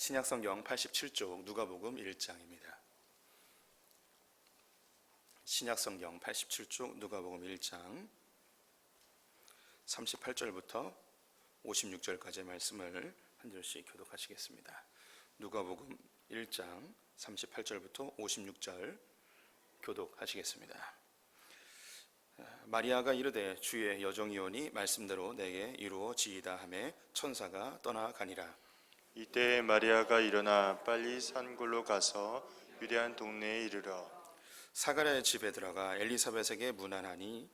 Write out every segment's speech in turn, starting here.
신약성경 87쪽 누가복음 1장입니다. 신약성경 87쪽 누가복음 1장 38절부터 56절까지의 말씀을 한 절씩 교독하시겠습니다. 누가복음 1장 38절부터 56절 교독하시겠습니다. 마리아가 이르되 주의 여종이오니 말씀대로 내게 이루어지이다 하매 천사가 떠나가니라. 이때 마리아가 일어나 빨리 산골로 가서 유대한 동네에 이르러 사가랴의 집에 들어가 엘리사벳에게 문안하니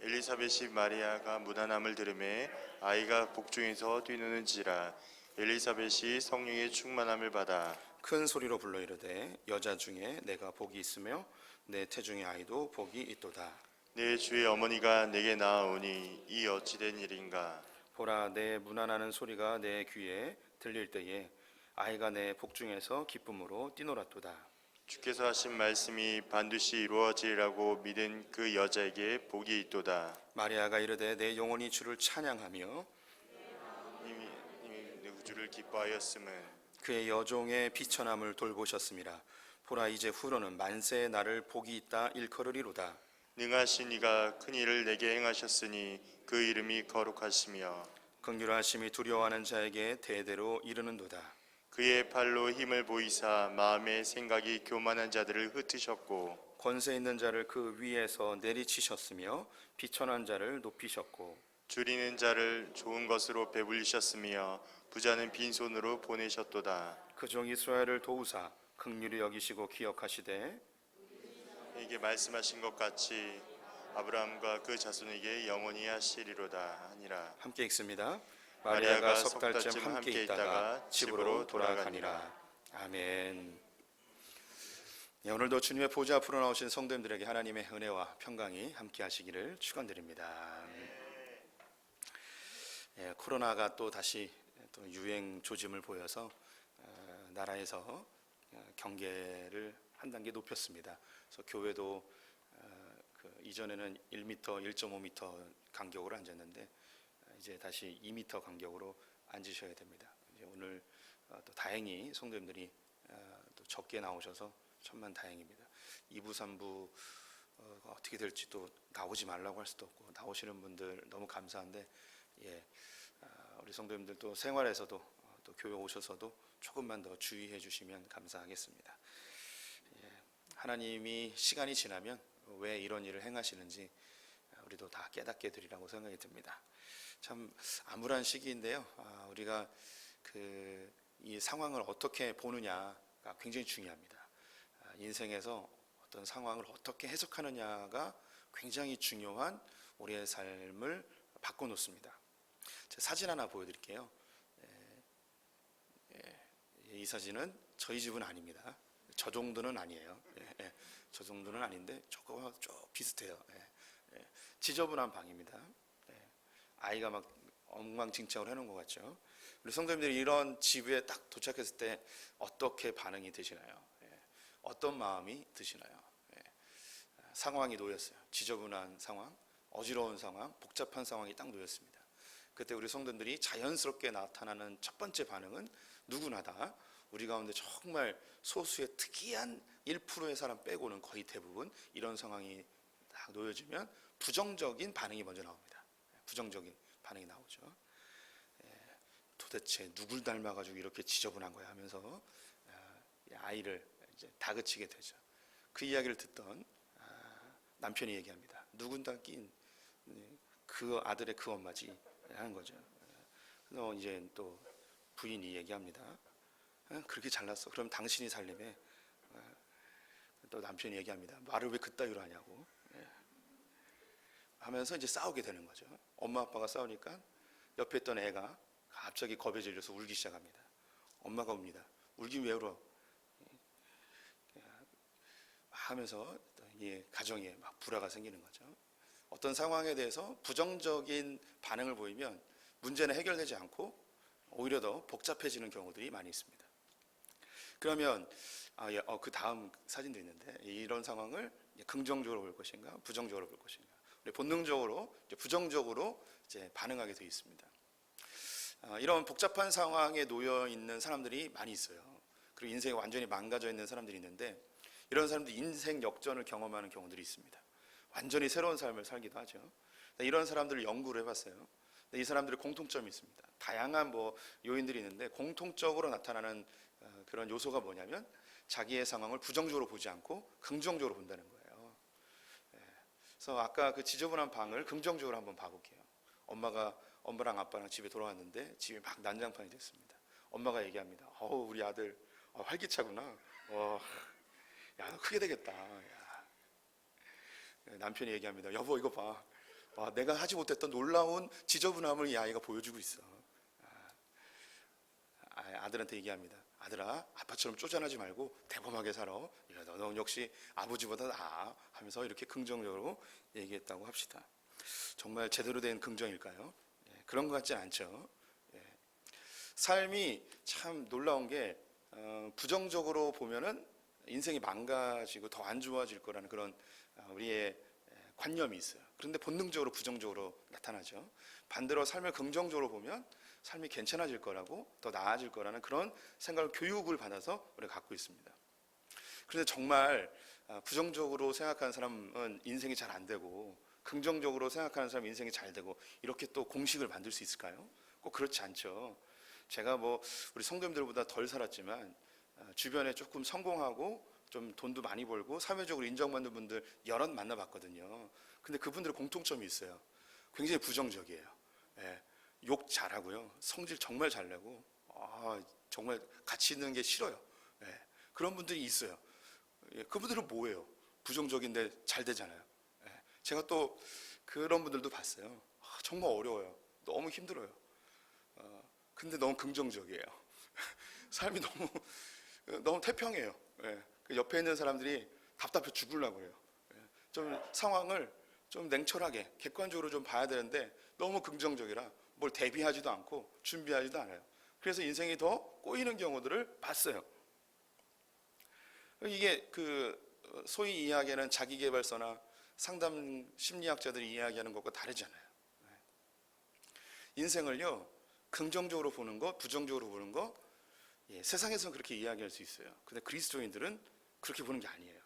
엘리사벳이 마리아가 문안함을 들으매 아이가 복중에서 뛰노는지라. 엘리사벳이 성령의 충만함을 받아 큰 소리로 불러 이르되 여자 중에 내가 복이 있으며 내 태중의 아이도 복이 있도다. 내 주의 어머니가 내게 나아오니 이 어찌된 일인가. 보라, 내 문안하는 소리가 내 귀에 들릴 때에 아이가 내 복중에서 기쁨으로 뛰놀았도다. 주께서 하신 말씀이 반드시 이루어지리라고 믿은 그 여자에게 복이 있도다. 마리아가 이르되 내 영혼이 주를 찬양하며 이미 내 주를 기뻐하였음은 그의 여종의 비천함을 돌보셨음이라. 보라, 이제 후로는 만세의 날을 복이 있다 일컬으리로다. 능하신 이가 큰 일을 내게 행하셨으니 그 이름이 거룩하시며 긍휼하심이 두려워하는 자에게 대대로 이르는도다. 그의 팔로 힘을 보이사 마음의 생각이 교만한 자들을 흩으셨고 권세 있는 자를 그 위에서 내리치셨으며 비천한 자를 높이셨고 줄이는 자를 좋은 것으로 배불리셨으며 부자는 빈손으로 보내셨도다. 그 종 이스라엘을 도우사 긍휼히 여기시고 기억하시되 이게 말씀하신 것 같이 아브라함과 그 자손에게 영원히 하시리로다 하니라. 함께 읽습니다. 마리아가 마리아가 석 석 달쯤 달쯤 함께 있다가 집으로 돌아가니라. 아멘. 네, 오늘도 주님의 보좌 앞으로 나오신 성도님들에게 하나님의 은혜와 평강이 함께 하시기를 축원드립니다. 예, 코로나가 또 다시 또 유행 조짐을 보여서 나라에서 경계를 한 단계 높였습니다. 그래서 교회도 이전에는 1m, 1.5m 간격으로 앉았는데 이제 다시 2m 간격으로 앉으셔야 됩니다. 이제 오늘 또 다행히 성도님들이 또 적게 나오셔서 천만 다행입니다. 2부, 3부 어떻게 될지 또 나오지 말라고 할 수도 없고 나오시는 분들 너무 감사한데 우리 성도님들 또 생활에서도 또 교회 오셔서도 조금만 더 주의해 주시면 감사하겠습니다. 하나님이 시간이 지나면 왜 이런 일을 행하시는지 우리도 다 깨닫게 되리라고 생각이 듭니다. 참 암울한 시기인데요. 우리가 이 상황을 어떻게 보느냐가 굉장히 중요합니다. 인생에서 어떤 상황을 어떻게 해석하느냐가 굉장히 중요한 우리의 삶을 바꿔놓습니다. 제가 사진 하나 보여드릴게요. 이 사진은 저희 집은 아닙니다. 저 정도는 아니에요. 저 정도는 아닌데 저거와 좀 비슷해요. 지저분한 방입니다. 아이가 막 엉망진창으로 해놓은 것 같죠. 우리 성도님들이 이런 집에 딱 도착했을 때 어떻게 반응이 되시나요? 어떤 마음이 드시나요? 상황이 놓였어요. 지저분한 상황, 어지러운 상황, 복잡한 상황이 딱 놓였습니다. 그때 우리 성도님들이 자연스럽게 나타나는 첫 번째 반응은 누구나 다 우리 가운데 정말 소수의 특이한 1%의 사람 빼고는 거의 대부분 이런 상황이 딱 놓여지면 부정적인 반응이 먼저 나옵니다. 부정적인 반응이 나오죠. 도대체 누굴 닮아가지고 이렇게 지저분한 거야 하면서 아이를 이제 다그치게 되죠. 그 이야기를 듣던 남편이 얘기합니다. 누군 닮긴 그 아들의 그 엄마지 하는 거죠. 그래서 이제 또 부인이 얘기합니다. 그렇게 잘났어. 그럼 당신이 살림해. 또 남편이 얘기합니다. 말을 왜 그따위로 하냐고 하면서 이제 싸우게 되는 거죠. 엄마 아빠가 싸우니까 옆에 있던 애가 갑자기 겁에 질려서 울기 시작합니다. 엄마가 웁니다. 울긴 왜 울어? 하면서 이 가정에 막 불화가 생기는 거죠. 어떤 상황에 대해서 부정적인 반응을 보이면 문제는 해결되지 않고 오히려 더 복잡해지는 경우들이 많이 있습니다. 그러면 그 다음 사진도 있는데 이런 상황을 긍정적으로 볼 것인가 부정적으로 볼 것인가 우리 본능적으로 부정적으로 이제 반응하게 되어 있습니다. 이런 복잡한 상황에 놓여 있는 사람들이 많이 있어요. 그리고 인생이 완전히 망가져 있는 사람들이 있는데, 이런 사람들이 인생 역전을 경험하는 경우들이 있습니다. 완전히 새로운 삶을 살기도 하죠. 이런 사람들을 연구를 해봤어요. 이 사람들의 공통점이 있습니다. 다양한 요인들이 있는데 공통적으로 나타나는 그런 요소가 뭐냐면, 자기의 상황을 부정적으로 보지 않고 긍정적으로 본다는 거예요. 그래서 아까 그 지저분한 방을 긍정적으로 한번 봐볼게요. 엄마랑 아빠랑 집에 돌아왔는데 집이 막 난장판이 됐습니다. 엄마가 얘기합니다. 우리 아들 활기차구나. 야, 너 크게 되겠다. 야. 남편이 얘기합니다. 여보, 이거 봐. 와, 내가 하지 못했던 놀라운 지저분함을 이 아이가 보여주고 있어. 아들한테 얘기합니다. 아들아, 아빠처럼 쪼잔하지 말고 대범하게 살아. 너 역시 아버지보다 나아. 하면서 이렇게 긍정적으로 얘기했다고 합시다. 정말 제대로 된 긍정일까요? 그런 것 같진 않죠. 삶이 참 놀라운 게 부정적으로 보면은 인생이 망가지고 더 안 좋아질 거라는 그런 우리의 관념이 있어요. 그런데 본능적으로 부정적으로 나타나죠. 반대로 삶을 긍정적으로 보면 삶이 괜찮아질 거라고, 더 나아질 거라는 그런 생각을, 교육을 받아서 우리가 갖고 있습니다. 그런데 정말 부정적으로 생각하는 사람은 인생이 잘 안 되고, 긍정적으로 생각하는 사람은 인생이 잘 되고, 이렇게 또 공식을 만들 수 있을까요? 꼭 그렇지 않죠. 제가 우리 성도님들보다 덜 살았지만 주변에 조금 성공하고 좀 돈도 많이 벌고 사회적으로 인정받는 분들 여럿 만나봤거든요. 근데 그분들의 공통점이 있어요. 굉장히 부정적이에요. 욕 잘하고요. 성질 정말 잘 내고, 정말 같이 있는 게 싫어요. 그런 분들이 있어요. 그분들은 뭐예요? 부정적인데 잘 되잖아요. 제가 또 그런 분들도 봤어요. 정말 어려워요. 너무 힘들어요. 근데 너무 긍정적이에요. 삶이 너무 태평해요. 그 옆에 있는 사람들이 답답해 죽으려고 해요. 좀 상황을 좀 냉철하게 객관적으로 좀 봐야 되는데 너무 긍정적이라 뭘 대비하지도 않고 준비하지도 않아요. 그래서 인생이 더 꼬이는 경우들을 봤어요. 이게 소위 이야기하는 자기계발서나 상담 심리학자들이 이야기하는 것과 다르잖아요. 인생을요, 긍정적으로 보는 것, 부정적으로 보는 것, 세상에서는 그렇게 이야기할 수 있어요. 근데 그리스도인들은 그렇게 보는 게 아니에요.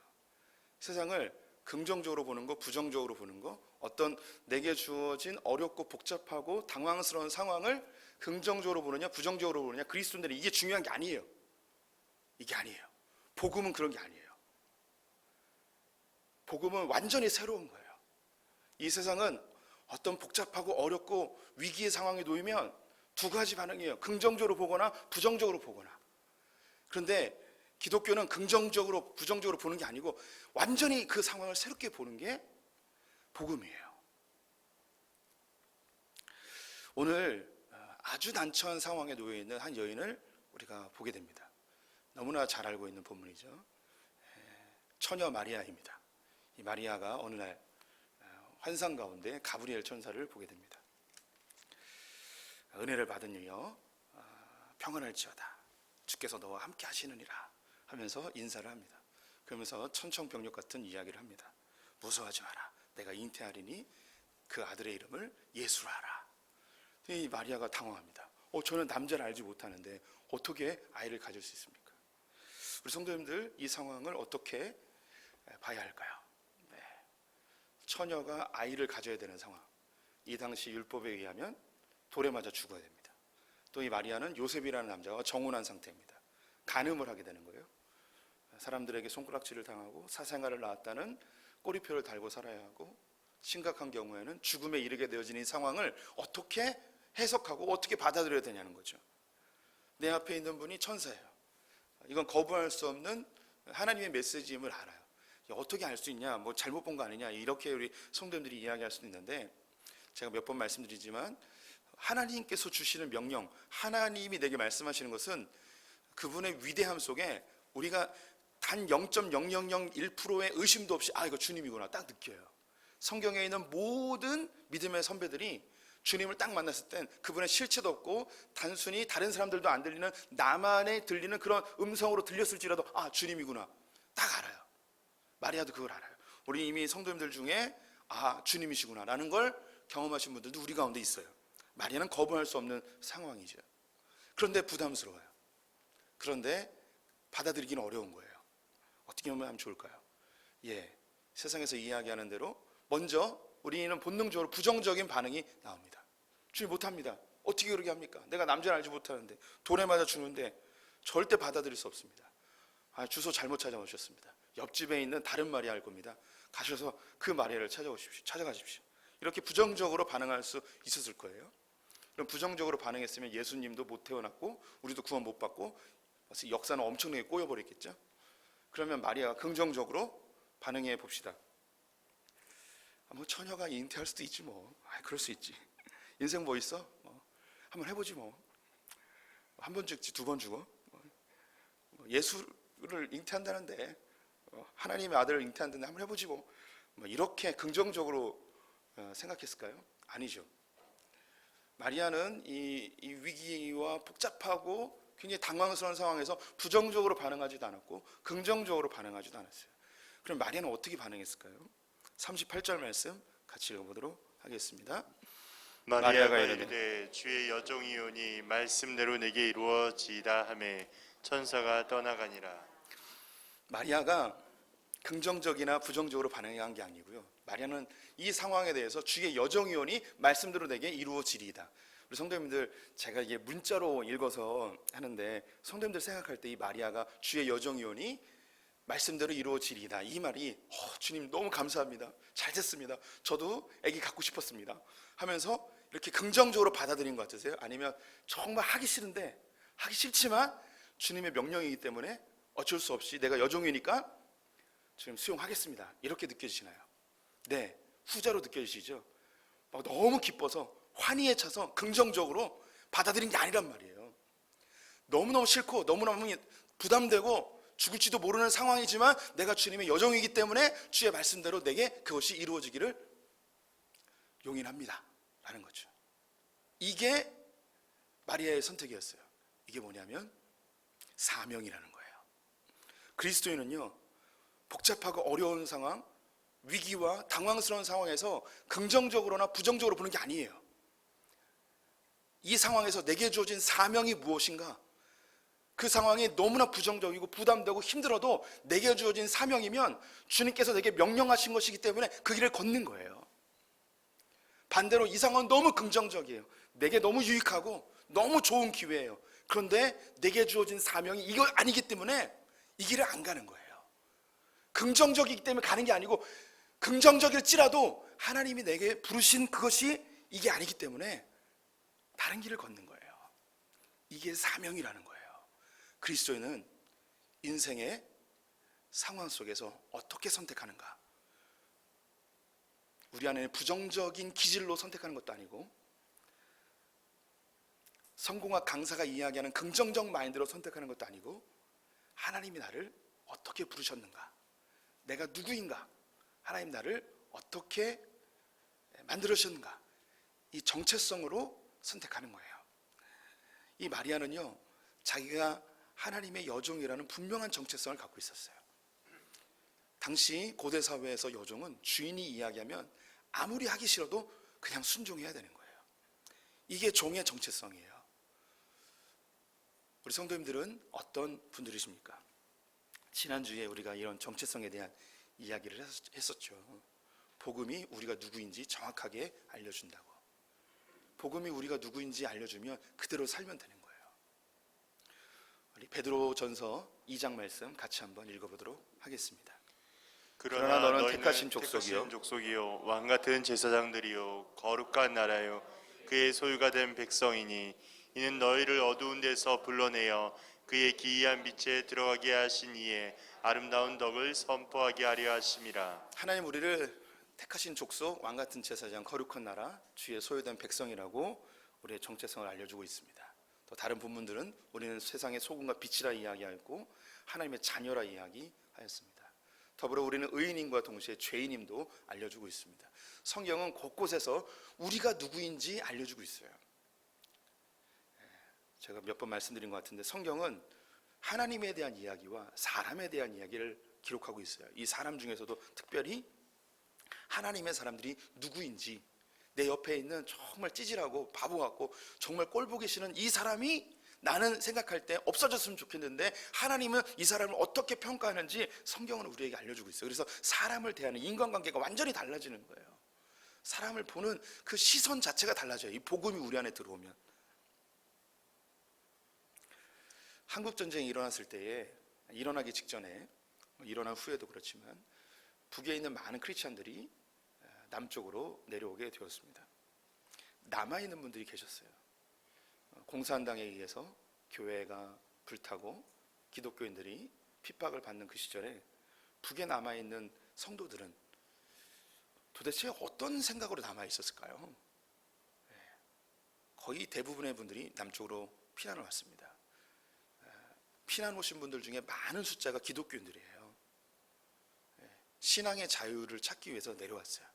세상을 긍정적으로 보는 것, 부정적으로 보는 것, 어떤 내게 주어진 어렵고 복잡하고 당황스러운 상황을 긍정적으로 보느냐 부정적으로 보느냐, 그리스도인들은 이게 중요한 게 아니에요. 이게 아니에요. 복음은 그런 게 아니에요. 복음은 완전히 새로운 거예요. 이 세상은 어떤 복잡하고 어렵고 위기의 상황에 놓이면 두 가지 반응이에요. 긍정적으로 보거나 부정적으로 보거나. 그런데 기독교는 긍정적으로 부정적으로 보는 게 아니고 완전히 그 상황을 새롭게 보는 게 복음이에요. 오늘 아주 난처한 상황에 놓여 있는 한 여인을 우리가 보게 됩니다. 너무나 잘 알고 있는 본문이죠. 처녀 마리아입니다. 이 마리아가 어느 날 환상 가운데 가브리엘 천사를 보게 됩니다. 은혜를 받은 이여 평안할지어다, 주께서 너와 함께 하시느니라 하면서 인사를 합니다. 그러면서 천청병력 같은 이야기를 합니다. 무서워하지 마라, 내가 잉태하리니 그 아들의 이름을 예수로 하라. 이 마리아가 당황합니다. 저는 남자를 알지 못하는데 어떻게 아이를 가질 수 있습니까? 우리 성도님들, 이 상황을 어떻게 봐야 할까요? 처녀가 아이를 가져야 되는 상황, 이 당시 율법에 의하면 돌에 맞아 죽어야 됩니다. 또 이 마리아는 요셉이라는 남자와 정혼한 상태입니다. 간음을 하게 되는 거예요. 사람들에게 손가락질을 당하고 사생활을 낳았다는 꼬리표를 달고 살아야 하고, 심각한 경우에는 죽음에 이르게 되어진 이 상황을 어떻게 해석하고 어떻게 받아들여야 되냐는 거죠. 내 앞에 있는 분이 천사예요. 이건 거부할 수 없는 하나님의 메시지임을 알아요. 어떻게 알 수 있냐, 잘못 본 거 아니냐, 이렇게 우리 성도님들이 이야기할 수도 있는데, 제가 몇 번 말씀드리지만 하나님께서 주시는 명령, 하나님이 내게 말씀하시는 것은 그분의 위대함 속에 우리가 단 0.0001%의 의심도 없이 이거 주님이구나 딱 느껴요. 성경에 있는 모든 믿음의 선배들이 주님을 딱 만났을 땐 그분의 실체도 없고 단순히 다른 사람들도 안 들리는 나만의 들리는 그런 음성으로 들렸을지라도 주님이구나 딱 알아요. 마리아도 그걸 알아요. 우리 이미 성도님들 중에 주님이시구나 라는 걸 경험하신 분들도 우리 가운데 있어요. 마리아는 거부할 수 없는 상황이죠. 그런데 부담스러워요. 그런데 받아들이기는 어려운 거예요. 어떻게 하면 좋을까요? 세상에서 이야기하는 대로 먼저 우리는 본능적으로 부정적인 반응이 나옵니다. 주님 못합니다. 어떻게 그러게 합니까? 내가 남자를 알지 못하는데, 돌에 맞아 죽는데 절대 받아들일 수 없습니다. 주소 잘못 찾아오셨습니다. 옆집에 있는 다른 마리아 알 겁니다. 가셔서 그 마리아를 찾아가십시오. 이렇게 부정적으로 반응할 수 있었을 거예요. 그럼 부정적으로 반응했으면 예수님도 못 태어났고 우리도 구원 못 받고 역사는 엄청나게 꼬여버렸겠죠. 그러면 마리아가 긍정적으로 반응해 봅시다. 처녀가 잉태할 수도 있지 뭐. 그럴 수 있지. 인생 뭐 있어? 한번 해보지 뭐. 한 번 죽지 두 번 죽어. 예수를 잉태한다는데, 하나님의 아들을 잉태한다는데 한번 해보지 뭐. 이렇게 긍정적으로 생각했을까요? 아니죠. 마리아는 이 위기와 복잡하고 굉장히 당황스러운 상황에서 부정적으로 반응하지도 않았고 긍정적으로 반응하지도 않았어요. 그럼 마리아는 어떻게 반응했을까요? 38절 말씀 같이 읽어보도록 하겠습니다. 마리아가 이르되 주의 여종이오니 말씀대로 내게 이루어지이다 하매 천사가 떠나가니라. 마리아가 긍정적이나 부정적으로 반응한 게 아니고요. 마리아는 이 상황에 대해서 주의 여종이오니 말씀대로 내게 이루어지리이다. 우리 성도님들, 제가 이게 문자로 읽어서 하는데 성도님들 생각할 때 이 마리아가 주의 여종이오니 말씀대로 이루어지리이다, 이 말이 주님 너무 감사합니다, 잘 됐습니다, 저도 아기 갖고 싶었습니다 하면서 이렇게 긍정적으로 받아들인 것 같으세요? 아니면 정말 하기 싫은데, 하기 싫지만 주님의 명령이기 때문에 어쩔 수 없이 내가 여종이니까 지금 수용하겠습니다, 이렇게 느껴지시나요? 네, 후자로 느껴지시죠? 너무 기뻐서 환희에 차서 긍정적으로 받아들인 게 아니란 말이에요. 너무너무 싫고 너무너무 부담되고 죽을지도 모르는 상황이지만 내가 주님의 여종이기 때문에 주의 말씀대로 내게 그것이 이루어지기를 용인합니다 라는 거죠. 이게 마리아의 선택이었어요. 이게 뭐냐면 사명이라는 거예요. 그리스도인은요, 복잡하고 어려운 상황, 위기와 당황스러운 상황에서 긍정적으로나 부정적으로 보는 게 아니에요. 이 상황에서 내게 주어진 사명이 무엇인가? 그 상황이 너무나 부정적이고 부담되고 힘들어도 내게 주어진 사명이면 주님께서 내게 명령하신 것이기 때문에 그 길을 걷는 거예요. 반대로 이 상황은 너무 긍정적이에요. 내게 너무 유익하고 너무 좋은 기회예요. 그런데 내게 주어진 사명이 이거 아니기 때문에 이 길을 안 가는 거예요. 긍정적이기 때문에 가는 게 아니고, 긍정적일지라도 하나님이 내게 부르신 그것이 이게 아니기 때문에 다른 길을 걷는 거예요. 이게 사명이라는 거예요. 그리스도인은 인생의 상황 속에서 어떻게 선택하는가? 우리 안에 부정적인 기질로 선택하는 것도 아니고, 성공학 강사가 이야기하는 긍정적 마인드로 선택하는 것도 아니고, 하나님이 나를 어떻게 부르셨는가? 내가 누구인가? 하나님 나를 어떻게 만들으셨는가? 이 정체성으로 선택하는 거예요. 이 마리아는요, 자기가 하나님의 여종이라는 분명한 정체성을 갖고 있었어요. 당시 고대 사회에서 여종은 주인이 이야기하면 아무리 하기 싫어도 그냥 순종해야 되는 거예요. 이게 종의 정체성이에요. 우리 성도님들은 어떤 분들이십니까? 지난주에 우리가 이런 정체성에 대한 이야기를 했었죠. 복음이 우리가 누구인지 정확하게 알려준다고. 복음이 우리가 누구인지 알려주면 그대로 살면 되는 거예요. 우리 베드로전서 2장 말씀 같이 한번 읽어보도록 하겠습니다. 그러나 너는 택하신 족속이요 왕같은 제사장들이요 거룩한 나라요 그의 소유가 된 백성이니 이는 너희를 어두운 데서 불러내어 그의 기이한 빛에 들어가게 하신 이의 아름다운 덕을 선포하게 하려 하심이라. 하나님 우리를 택하신 족속, 왕같은 제사장, 거룩한 나라, 주의 소유된 백성이라고 우리의 정체성을 알려주고 있습니다. 또 다른 본문들은 우리는 세상의 소금과 빛이라 이야기하였고 하나님의 자녀라 이야기하였습니다. 더불어 우리는 의인임과 동시에 죄인임도 알려주고 있습니다. 성경은 곳곳에서 우리가 누구인지 알려주고 있어요. 제가 몇 번 말씀드린 것 같은데, 성경은 하나님에 대한 이야기와 사람에 대한 이야기를 기록하고 있어요. 이 사람 중에서도 특별히 하나님의 사람들이 누구인지, 내 옆에 있는 정말 찌질하고 바보 같고 정말 꼴 보기 싫은 이 사람이 나는 생각할 때 없어졌으면 좋겠는데 하나님은 이 사람을 어떻게 평가하는지 성경은 우리에게 알려주고 있어요. 그래서 사람을 대하는 인간관계가 완전히 달라지는 거예요. 사람을 보는 그 시선 자체가 달라져요. 이 복음이 우리 안에 들어오면. 한국전쟁이 일어났을 때에, 일어나기 직전에, 일어난 후에도 그렇지만 북에 있는 많은 크리스찬들이 남쪽으로 내려오게 되었습니다. 남아있는 분들이 계셨어요. 공산당에 의해서 교회가 불타고 기독교인들이 핍박을 받는 그 시절에 북에 남아있는 성도들은 도대체 어떤 생각으로 남아있었을까요? 거의 대부분의 분들이 남쪽으로 피난을 왔습니다. 피난 오신 분들 중에 많은 숫자가 기독교인들이에요. 신앙의 자유를 찾기 위해서 내려왔어요.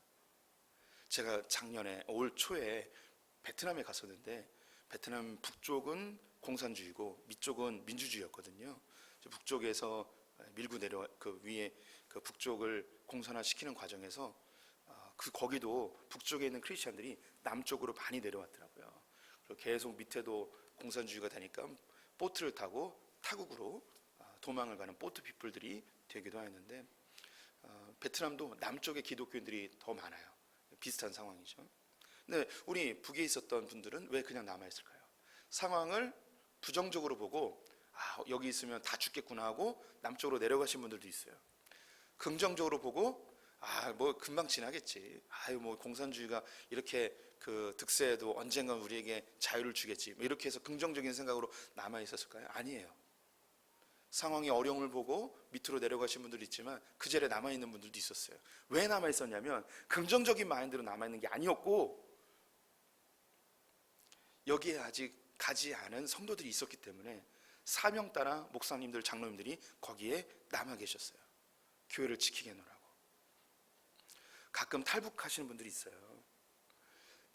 제가 작년에 올 초에 베트남에 갔었는데 베트남 북쪽은 공산주의고 밑쪽은 민주주의였거든요. 북쪽에서 밀고 내려와 그 위에 그 북쪽을 공산화시키는 과정에서 거기도 북쪽에 있는 크리스천들이 남쪽으로 많이 내려왔더라고요. 그리고 계속 밑에도 공산주의가 되니까 보트를 타고 타국으로 도망을 가는 보트 피플들이 되기도 하였는데 베트남도 남쪽에 기독교인들이 더 많아요. 비슷한 상황이죠. 근데 우리 북에 있었던 분들은 왜 그냥 남아있을까요? 상황을 부정적으로 보고 여기 있으면 다 죽겠구나 하고 남쪽으로 내려가신 분들도 있어요. 긍정적으로 보고 뭐 금방 지나겠지. 뭐 공산주의가 이렇게 그 득세해도 언젠간 우리에게 자유를 주겠지. 뭐 이렇게 해서 긍정적인 생각으로 남아 있었을까요? 아니에요. 상황의 어려움을 보고 밑으로 내려가신 분들도 있지만 그 자리에 남아 있는 분들도 있었어요. 왜 남아 있었냐면 긍정적인 마인드로 남아 있는 게 아니었고 여기에 아직 가지 않은 성도들이 있었기 때문에 사명 따라 목사님들, 장로님들이 거기에 남아 계셨어요. 교회를 지키겠노라고. 가끔 탈북하시는 분들이 있어요.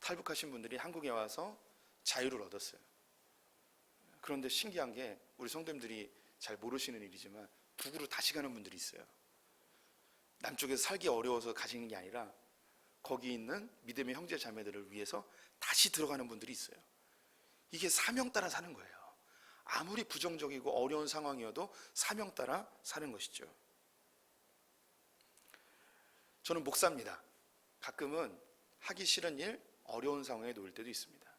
탈북하신 분들이 한국에 와서 자유를 얻었어요. 그런데 신기한 게 우리 성도님들이 잘 모르시는 일이지만 북으로 다시 가는 분들이 있어요. 남쪽에서 살기 어려워서 가시는 게 아니라 거기 있는 믿음의 형제 자매들을 위해서 다시 들어가는 분들이 있어요. 이게 사명 따라 사는 거예요. 아무리 부정적이고 어려운 상황이어도 사명 따라 사는 것이죠. 저는 목사입니다. 가끔은 하기 싫은 일, 어려운 상황에 놓일 때도 있습니다.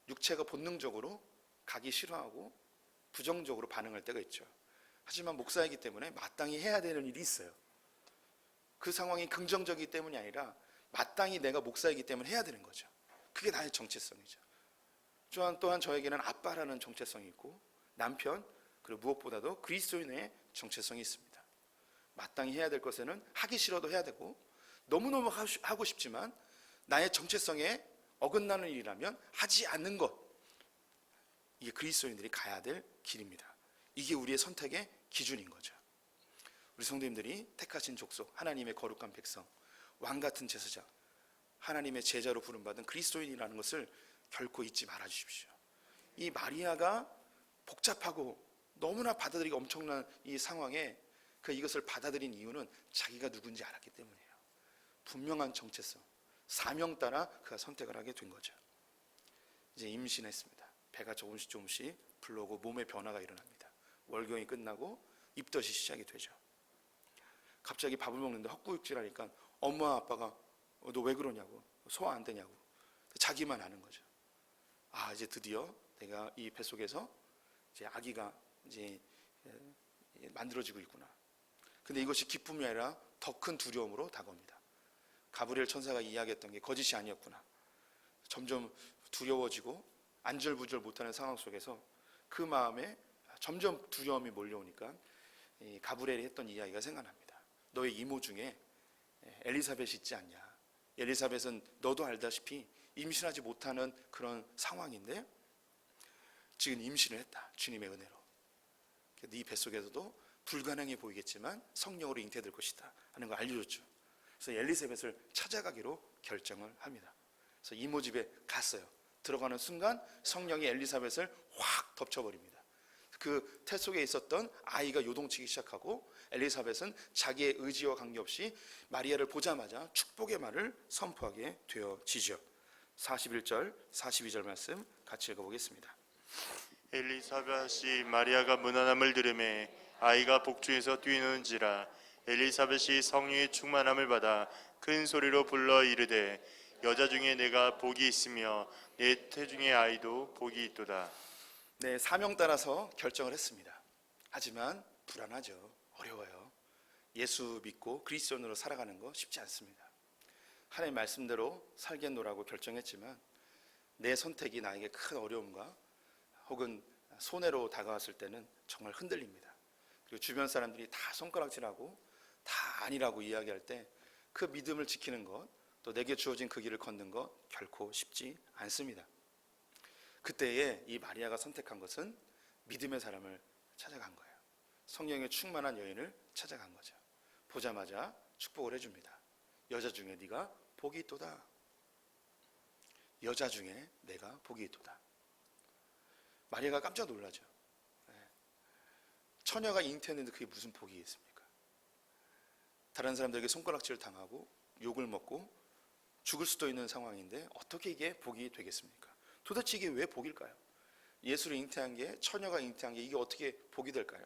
육체가 본능적으로 가기 싫어하고 부정적으로 반응할 때가 있죠. 하지만 목사이기 때문에 마땅히 해야 되는 일이 있어요. 그 상황이 긍정적이기 때문이 아니라 마땅히 내가 목사이기 때문에 해야 되는 거죠. 그게 나의 정체성이죠. 또한 저에게는 아빠라는 정체성이 있고 남편, 그리고 무엇보다도 그리스도인의 정체성이 있습니다. 마땅히 해야 될 것에는 하기 싫어도 해야 되고 너무너무 하고 싶지만 나의 정체성에 어긋나는 일이라면 하지 않는 것, 이게 그리스도인들이 가야 될 길입니다. 이게 우리의 선택의 기준인 거죠. 우리 성도님들이 택하신 족속, 하나님의 거룩한 백성, 왕같은 제사장, 하나님의 제자로 부름받은 그리스도인이라는 것을 결코 잊지 말아 주십시오. 이 마리아가 복잡하고 너무나 받아들이기 엄청난 이 상황에 이것을 받아들인 이유는 자기가 누군지 알았기 때문이에요. 분명한 정체성, 사명 따라 그가 선택을 하게 된 거죠. 이제 임신했습니다. 배가 조금씩 불러오고 몸에 변화가 일어납니다. 월경이 끝나고 입덧이 시작이 되죠. 갑자기 밥을 먹는데 헛구역질하니까 엄마 아빠가 너 왜 그러냐고, 소화 안 되냐고, 자기만 아는 거죠. 이제 드디어 내가 이 뱃속에서 이제 아기가 이제 만들어지고 있구나. 근데 이것이 기쁨이 아니라 더 큰 두려움으로 다가옵니다. 가브리엘 천사가 이야기했던 게 거짓이 아니었구나. 점점 두려워지고 안절부절 못하는 상황 속에서 그 마음에 점점 두려움이 몰려오니까 가브리엘이 했던 이야기가 생각납니다. 너의 이모 중에 엘리사벳이 있지 않냐. 엘리사벳은 너도 알다시피 임신하지 못하는 그런 상황인데 지금 임신을 했다. 주님의 은혜로. 네 뱃속에서도 불가능해 보이겠지만 성령으로 잉태될 것이다 하는 걸 알려줬죠. 그래서 엘리사벳을 찾아가기로 결정을 합니다. 그래서 이모 집에 갔어요. 들어가는 순간 성령이 엘리사벳을 확 덮쳐버립니다. 그 태 속에 있었던 아이가 요동치기 시작하고 엘리사벳은 자기의 의지와 관계없이 마리아를 보자마자 축복의 말을 선포하게 되어지죠. 41절, 42절 말씀 같이 읽어보겠습니다. 엘리사벳이 마리아가 무난함을 들으매 아이가 복중에서 뛰노는지라. 엘리사벳이 성령의 충만함을 받아 큰 소리로 불러 이르되 여자 중에 내가 복이 있으며 내 태중의 아이도 복이 있도다. 네, 사명 따라서 결정을 했습니다. 하지만 불안하죠. 어려워요. 예수 믿고 그리스도인으로 살아가는 거 쉽지 않습니다. 하나님 말씀대로 살겠노라고 결정했지만 내 선택이 나에게 큰 어려움과 혹은 손해로 다가왔을 때는 정말 흔들립니다. 그리고 주변 사람들이 다 손가락질하고 다 아니라고 이야기할 때 그 믿음을 지키는 것, 또 내게 주어진 그 길을 걷는 것 결코 쉽지 않습니다. 그때에 이 마리아가 선택한 것은 믿음의 사람을 찾아간 거예요. 성령의 충만한 여인을 찾아간 거죠. 보자마자 축복을 해줍니다. 여자 중에 네가 복이 있도다. 여자 중에 내가 복이 있도다. 마리아가 깜짝 놀라죠. 처녀가 잉태했는데 그게 무슨 복이 있습니까? 다른 사람들에게 손가락질을 당하고 욕을 먹고 죽을 수도 있는 상황인데 어떻게 이게 복이 되겠습니까? 도대체 이게 왜 복일까요? 예수를 잉태한 게, 처녀가 잉태한 게 이게 어떻게 복이 될까요?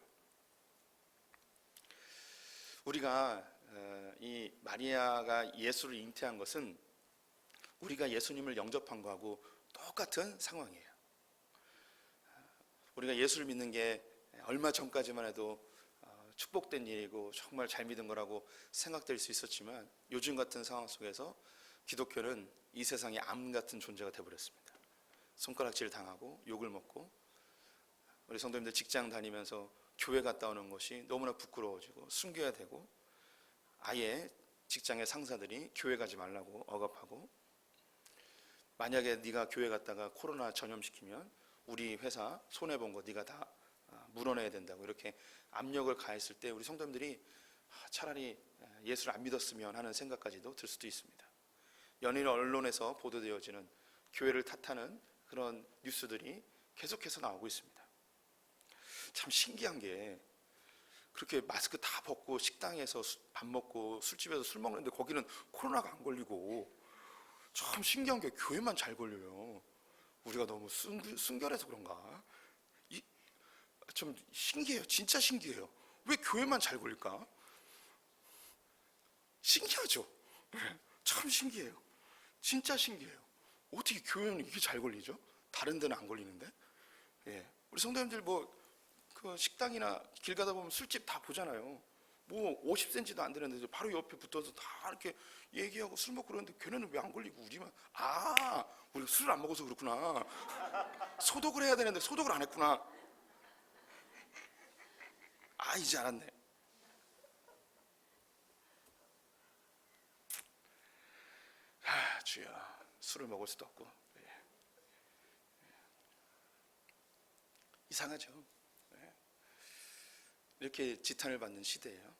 우리가 이 마리아가 예수를 잉태한 것은 우리가 예수님을 영접한 거하고 똑같은 상황이에요. 우리가 예수를 믿는 게 얼마 전까지만 해도 축복된 일이고 정말 잘 믿은 거라고 생각될 수 있었지만 요즘 같은 상황 속에서 기독교는 이 세상의 암 같은 존재가 되어버렸습니다. 손가락질 당하고 욕을 먹고 우리 성도님들 직장 다니면서 교회 갔다 오는 것이 너무나 부끄러워지고 숨겨야 되고 아예 직장의 상사들이 교회 가지 말라고 억압하고 만약에 네가 교회 갔다가 코로나 전염시키면 우리 회사 손해본 거 네가 다 물어내야 된다고 이렇게 압력을 가했을 때 우리 성도님들이 차라리 예수를 안 믿었으면 하는 생각까지도 들 수도 있습니다. 연일 언론에서 보도되어지는 교회를 탓하는 그런 뉴스들이 계속해서 나오고 있습니다. 참 신기한 게 그렇게 마스크 다 벗고 식당에서 밥 먹고 술집에서 술 먹는데 거기는 코로나가 안 걸리고 참 신기한 게 교회만 잘 걸려요. 우리가 너무 순결해서 그런가? 좀 신기해요. 진짜 신기해요. 왜 교회만 잘 걸릴까? 신기하죠? 참 신기해요. 진짜 신기해요. 어떻게 교회는 이게 잘 걸리죠? 다른 데는 안 걸리는데? 예. 우리 성도님들 그 식당이나 길 가다 보면 술집 다 보잖아요. 50cm도 안 되는데 바로 옆에 붙어서 다 이렇게 얘기하고 술 먹고 그러는데 걔네는 왜 안 걸리고 우리만 우리 술을 안 먹어서 그렇구나. 소독을 해야 되는데 소독을 안 했구나. 이제 알았네. 주여, 술을 먹을 수도 없고. 이상하죠. 이렇게 지탄을 받는 시대예요.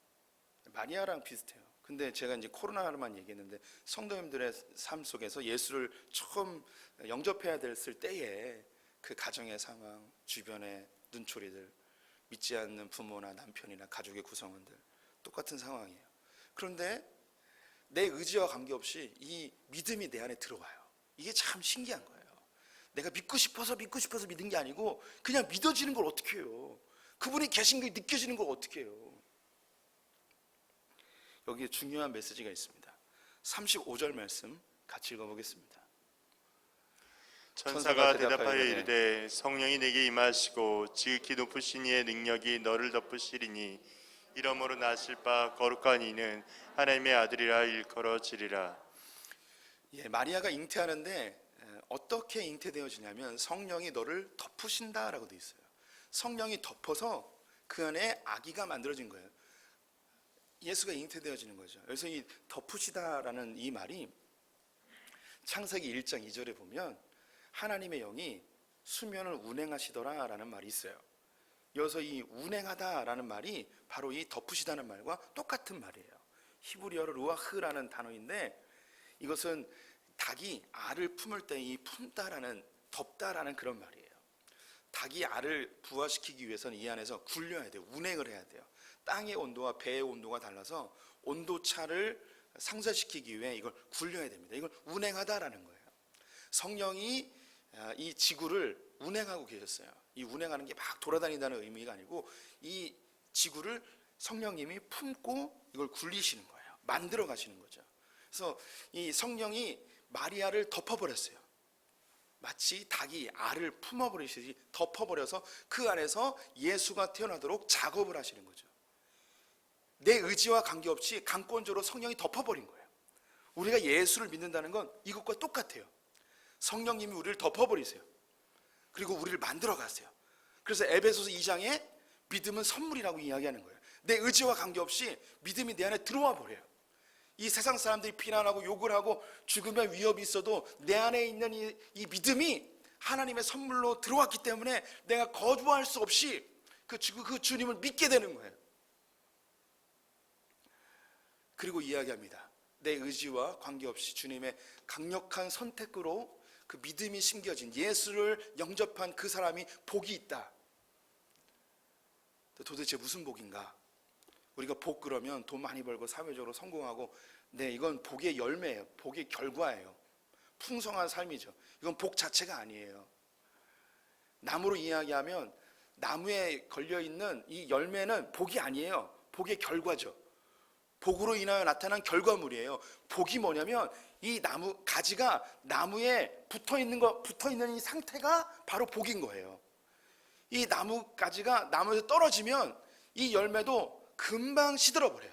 마리아랑 비슷해요. 근데 제가 이제 코로나로만 얘기했는데 성도님들의 삶 속에서 예수를 처음 영접해야 됐을 때에 그 가정의 상황, 주변의 눈초리들, 믿지 않는 부모나 남편이나 가족의 구성원들 똑같은 상황이에요. 그런데 내 의지와 관계없이 이 믿음이 내 안에 들어와요. 이게 참 신기한 거예요. 내가 믿고 싶어서 믿은 게 아니고 그냥 믿어지는 걸 어떻게 해요? 그분이 계신 게 느껴지는 걸 어떻게 해요? 여기에 중요한 메시지가 있습니다. 35절 말씀 같이 읽어보겠습니다. 천사가 대답하여 이르되 성령이 내게 임하시고 지극히 높으신 이의 능력이 너를 덮으시리니 이러므로 나실 바 거룩한 이는 하나님의 아들이라 일컬어지리라. 마리아가 잉태하는데 어떻게 잉태되어지냐면 성령이 너를 덮으신다라고 되어 있어요. 성령이 덮어서 그 안에 아기가 만들어진 거예요. 예수가 잉태되어지는 거죠. 그래서 이 덮으시다라는 이 말이 창세기 1장 2절에 보면 하나님의 영이 수면을 운행하시더라라는 말이 있어요. 여기서 이 운행하다라는 말이 바로 이 덮으시다는 말과 똑같은 말이에요. 히브리어로 루아흐라는 단어인데 이것은 닭이 알을 품을 때 이 품다라는 덮다라는 그런 말이에요. 닭이 알을 부화시키기 위해서는 이 안에서 굴려야 돼요. 운행을 해야 돼요. 땅의 온도와 배의 온도가 달라서 온도차를 상쇄시키기 위해 이걸 굴려야 됩니다. 이걸 운행하다라는 거예요. 성령이 이 지구를 운행하고 계셨어요. 이 운행하는 게 막 돌아다닌다는 의미가 아니고 이 지구를 성령님이 품고 이걸 굴리시는 거예요. 만들어 가시는 거죠. 그래서 이 성령이 마리아를 덮어버렸어요. 마치 닭이 알을 품어버리듯이 덮어버려서 그 안에서 예수가 태어나도록 작업을 하시는 거죠. 내 의지와 관계없이 강권적으로 성령이 덮어버린 거예요. 우리가 예수를 믿는다는 건 이것과 똑같아요. 성령님이 우리를 덮어버리세요. 그리고 우리를 만들어 가세요. 그래서 에베소서 2장에 믿음은 선물이라고 이야기하는 거예요. 내 의지와 관계없이 믿음이 내 안에 들어와 버려요. 이 세상 사람들이 비난하고 욕을 하고 죽음의 위협이 있어도 내 안에 있는 이 믿음이 하나님의 선물로 들어왔기 때문에 내가 거부할 수 없이 그 주님을 믿게 되는 거예요. 그리고 이야기합니다. 내 의지와 관계없이 주님의 강력한 선택으로 그 믿음이 심겨진 예수를 영접한 그 사람이 복이 있다. 도대체 무슨 복인가? 우리가 복 그러면 돈 많이 벌고 사회적으로 성공하고, 네, 이건 복의 열매예요. 복의 결과예요. 풍성한 삶이죠. 이건 복 자체가 아니에요. 나무로 이야기하면 나무에 걸려있는 이 열매는 복이 아니에요. 복의 결과죠. 복으로 인하여 나타난 결과물이에요. 복이 뭐냐면 이 나무 가지가 나무에 붙어있는 이 상태가 바로 복인 거예요. 이 나무 가지가 나무에서 떨어지면 이 열매도 금방 시들어버려요.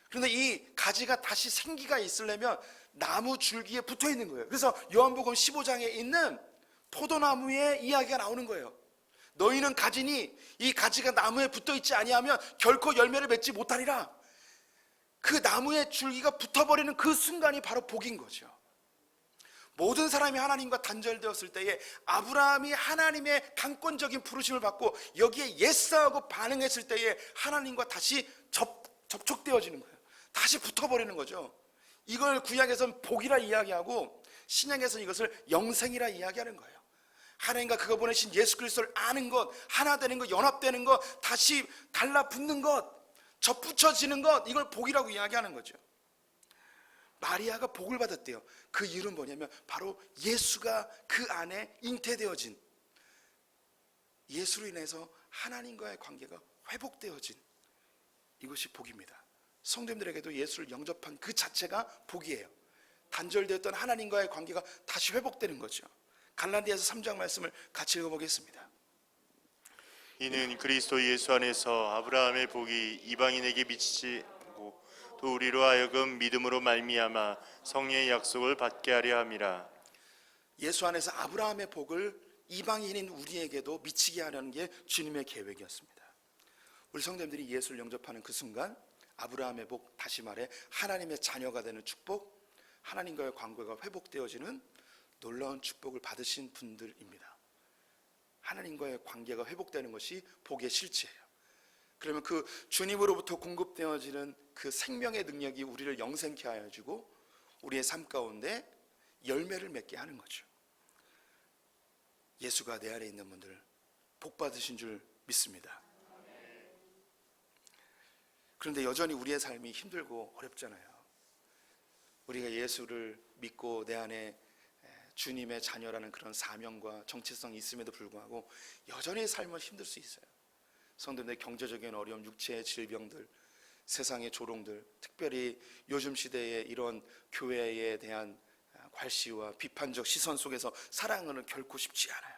그런데 이 가지가 다시 생기가 있으려면 나무 줄기에 붙어있는 거예요. 그래서 요한복음 15장에 있는 포도나무의 이야기가 나오는 거예요. 너희는 가지니 이 가지가 나무에 붙어있지 아니하면 결코 열매를 맺지 못하리라. 그 나무에 줄기가 붙어버리는 그 순간이 바로 복인 거죠. 모든 사람이 하나님과 단절되었을 때에 아브라함이 하나님의 강권적인 부르심을 받고 여기에 예스하고 반응했을 때에 하나님과 다시 접촉되어지는 거예요. 다시 붙어버리는 거죠. 이걸 구약에서는 복이라 이야기하고 신약에서는 이것을 영생이라 이야기하는 거예요. 하나님과 그가 보내신 예수 그리스도를 아는 것, 하나 되는 것, 연합되는 것, 다시 달라붙는 것, 접붙여지는 것, 이걸 복이라고 이야기하는 거죠. 마리아가 복을 받았대요. 그 이유는 뭐냐면 바로 예수가 그 안에 잉태되어진, 예수로 인해서 하나님과의 관계가 회복되어진 이것이 복입니다. 성도님들에게도 예수를 영접한 그 자체가 복이에요. 단절되었던 하나님과의 관계가 다시 회복되는 거죠. 갈라디아서 3장 말씀을 같이 읽어보겠습니다. 이는 그리스도 예수 안에서 아브라함의 복이 이방인에게 미치고 또 우리로 하여금 믿음으로 말미암아 성령의 약속을 받게 하려 함이라. 예수 안에서 아브라함의 복을 이방인인 우리에게도 미치게 하려는 게 주님의 계획이었습니다. 우리 성도님들이 예수를 영접하는 그 순간 아브라함의 복, 다시 말해 하나님의 자녀가 되는 축복, 하나님과의 관계가 회복되어지는 놀라운 축복을 받으신 분들입니다. 하나님과의 관계가 회복되는 것이 복의 실체예요. 그러면 그 주님으로부터 공급되어지는 그 생명의 능력이 우리를 영생케 하여 주고 우리의 삶 가운데 열매를 맺게 하는 거죠. 예수가 내 안에 있는 분들 복 받으신 줄 믿습니다. 그런데 여전히 우리의 삶이 힘들고 어렵잖아요. 우리가 예수를 믿고 내 안에 주님의 자녀라는 그런 사명과 정체성이 있음에도 불구하고 여전히 삶은 힘들 수 있어요. 성도님들, 경제적인 어려움, 육체의 질병들, 세상의 조롱들, 특별히 요즘 시대의 이런 교회에 대한 괄시와 비판적 시선 속에서 살아가는 결코 쉽지 않아요.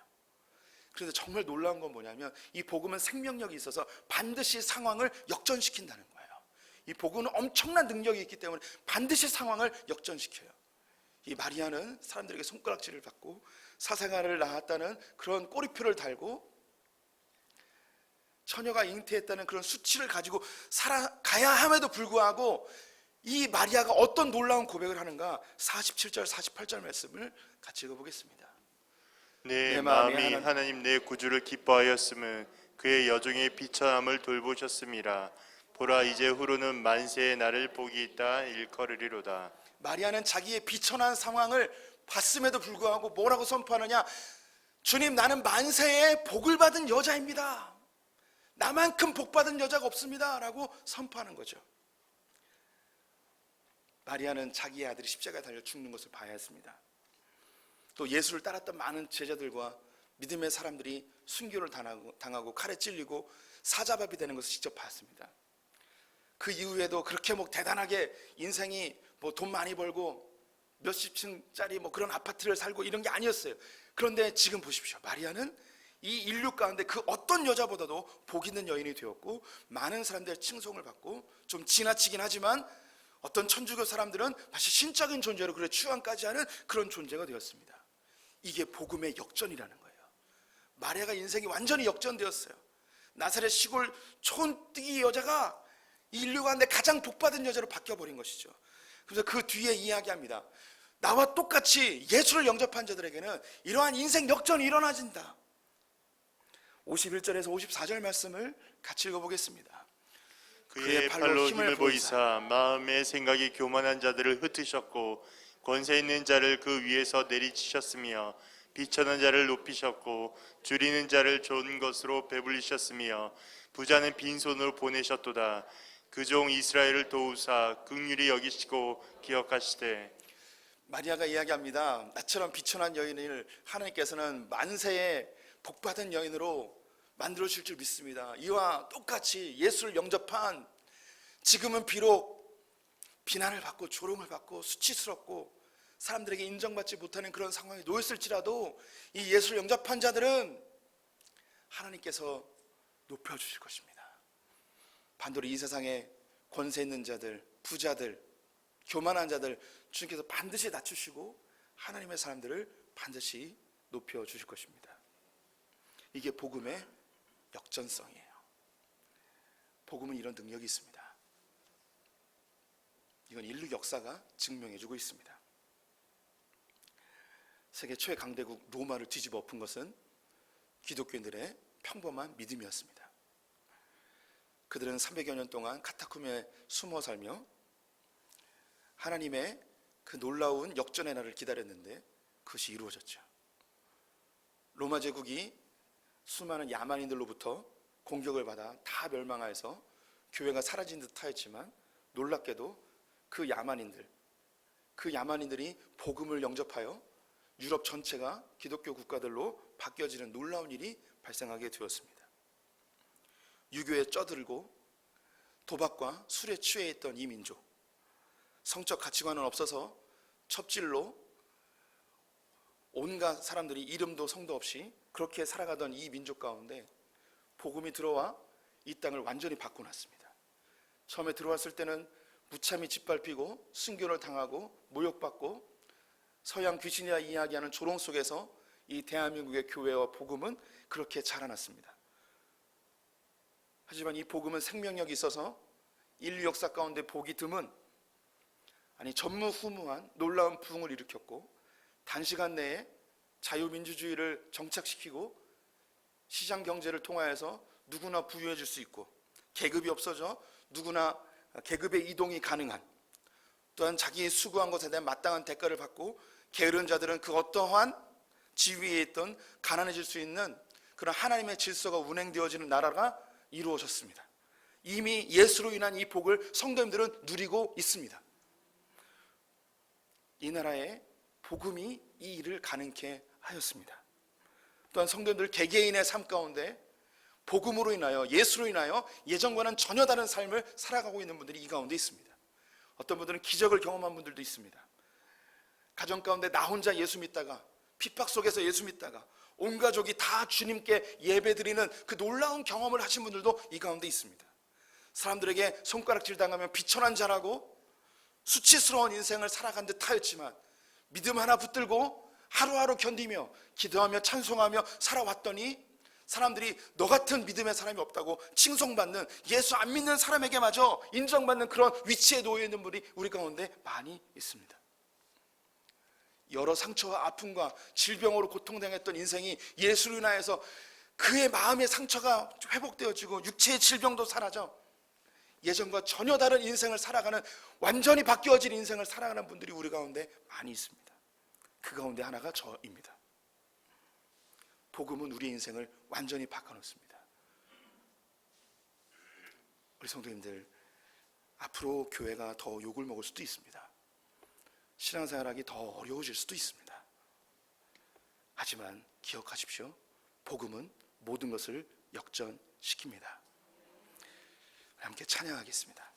그런데 정말 놀라운 건 뭐냐면 이 복음은 생명력이 있어서 반드시 상황을 역전시킨다는 거예요. 이 복음은 엄청난 능력이 있기 때문에 반드시 상황을 역전시켜요. 이 마리아는 사람들에게 손가락질을 받고 사생아를 낳았다는 그런 꼬리표를 달고 처녀가 잉태했다는 그런 수치를 가지고 살아가야 함에도 불구하고 이 마리아가 어떤 놀라운 고백을 하는가, 47절 48절 말씀을 같이 읽어보겠습니다. 내 마음이 하나님 내 구주를 기뻐하였음은 그의 여종의 비천함을 돌보셨음이라. 보라, 이제 후로는 만세의 나를 복이 있다 일컬으리로다. 마리아는 자기의 비천한 상황을 봤음에도 불구하고 뭐라고 선포하느냐, 주님, 나는 만세에 복을 받은 여자입니다. 나만큼 복 받은 여자가 없습니다 라고 선포하는 거죠. 마리아는 자기의 아들이 십자가에 달려 죽는 것을 봐야 했습니다. 또 예수를 따랐던 많은 제자들과 믿음의 사람들이 순교를 당하고 칼에 찔리고 사자밥이 되는 것을 직접 봤습니다. 그 이후에도 그렇게 대단하게 인생이 돈 많이 벌고 몇십 층짜리 그런 아파트를 살고 이런 게 아니었어요. 그런데 지금 보십시오. 마리아는 이 인류 가운데 그 어떤 여자보다도 복 있는 여인이 되었고, 많은 사람들의 칭송을 받고, 좀 지나치긴 하지만 어떤 천주교 사람들은 다시 신적인 존재로 그래 추앙까지 하는 그런 존재가 되었습니다. 이게 복음의 역전이라는 거예요. 마리아가 인생이 완전히 역전되었어요. 나사렛 시골 촌뜨기 여자가 인류 가운데 가장 복받은 여자로 바뀌어버린 것이죠. 그래서 그 뒤에 이야기합니다. 나와 똑같이 예수를 영접한 자들에게는 이러한 인생 역전이 일어나진다. 51절에서 54절 말씀을 같이 읽어보겠습니다. 그의 팔로 힘을 보이사 마음의 생각이 교만한 자들을 흩으셨고, 권세 있는 자를 그 위에서 내리치셨으며, 비천한 자를 높이셨고 줄이는 자를 좋은 것으로 배불리셨으며, 부자는 빈손으로 보내셨도다. 그 종 이스라엘을 도우사 긍휼히 여기시고 기억하시되. 마리아가 이야기합니다. 나처럼 비천한 여인을 하나님께서는 만세에 복받은 여인으로 만들어 주실 줄 믿습니다. 이와 똑같이 예수를 영접한, 지금은 비록 비난을 받고 조롱을 받고 수치스럽고 사람들에게 인정받지 못하는 그런 상황에 놓였을지라도 이 예수를 영접한 자들은 하나님께서 높여주실 것입니다. 반대로 이 세상에 권세 있는 자들, 부자들, 교만한 자들 주님께서 반드시 낮추시고 하나님의 사람들을 반드시 높여주실 것입니다. 이게 복음의 역전성이에요. 복음은 이런 능력이 있습니다. 이건 인류 역사가 증명해주고 있습니다. 세계 최 강대국 로마를 뒤집어 엎은 것은 기독교인들의 평범한 믿음이었습니다. 그들은 300여 년 동안 카타콤에 숨어 살며 하나님의 그 놀라운 역전의 날을 기다렸는데 그것이 이루어졌죠. 로마 제국이 수많은 야만인들로부터 공격을 받아 다 멸망하여서 교회가 사라진 듯 하였지만, 놀랍게도 그 야만인들이 복음을 영접하여 유럽 전체가 기독교 국가들로 바뀌어지는 놀라운 일이 발생하게 되었습니다. 유교에 쩌들고 도박과 술에 취해 있던 이 민족, 성적 가치관은 없어서 첩질로 온갖 사람들이 이름도 성도 없이 그렇게 살아가던 이 민족 가운데 복음이 들어와 이 땅을 완전히 바꿔놨습니다. 처음에 들어왔을 때는 무참히 짓밟히고 순교를 당하고 모욕받고 서양 귀신이라 이야기하는 조롱 속에서 이 대한민국의 교회와 복음은 그렇게 자라났습니다. 하지만 이 복음은 생명력이 있어서 인류 역사 가운데 보기 드문, 전무후무한 놀라운 부흥을 일으켰고, 단시간 내에 자유민주주의를 정착시키고 시장 경제를 통하여서 누구나 부유해질 수 있고, 계급이 없어져 누구나 계급의 이동이 가능한, 또한 자기의 수고한 것에 대한 마땅한 대가를 받고 게으른 자들은 그 어떠한 지위에 있던 가난해질 수 있는 그런 하나님의 질서가 운행되어지는 나라가 이루어졌습니다. 이미 예수로 인한 이 복을 성도님들은 누리고 있습니다. 이 나라의 복음이 이 일을 가능케 하였습니다. 또한 성도님들 개개인의 삶 가운데 복음으로 인하여, 예수로 인하여 예전과는 전혀 다른 삶을 살아가고 있는 분들이 이 가운데 있습니다. 어떤 분들은 기적을 경험한 분들도 있습니다. 가정 가운데 나 혼자 예수 믿다가, 핍박 속에서 예수 믿다가 온 가족이 다 주님께 예배드리는 그 놀라운 경험을 하신 분들도 이 가운데 있습니다. 사람들에게 손가락질 당하며 비천한 자라고 수치스러운 인생을 살아간 듯 하였지만 믿음 하나 붙들고 하루하루 견디며 기도하며 찬송하며 살아왔더니 사람들이 너 같은 믿음의 사람이 없다고 칭송받는, 예수 안 믿는 사람에게마저 인정받는 그런 위치에 놓여 있는 분이 우리 가운데 많이 있습니다. 여러 상처와 아픔과 질병으로 고통당했던 인생이 예수로 인하여서 그의 마음의 상처가 회복되어지고 육체의 질병도 사라져 예전과 전혀 다른 인생을 살아가는, 완전히 바뀌어진 인생을 살아가는 분들이 우리 가운데 많이 있습니다. 그 가운데 하나가 저입니다. 복음은 우리의 인생을 완전히 바꿔놓습니다. 우리 성도님들, 앞으로 교회가 더 욕을 먹을 수도 있습니다. 신앙생활하기 더 어려워질 수도 있습니다. 하지만 기억하십시오. 복음은 모든 것을 역전시킵니다. 함께 찬양하겠습니다.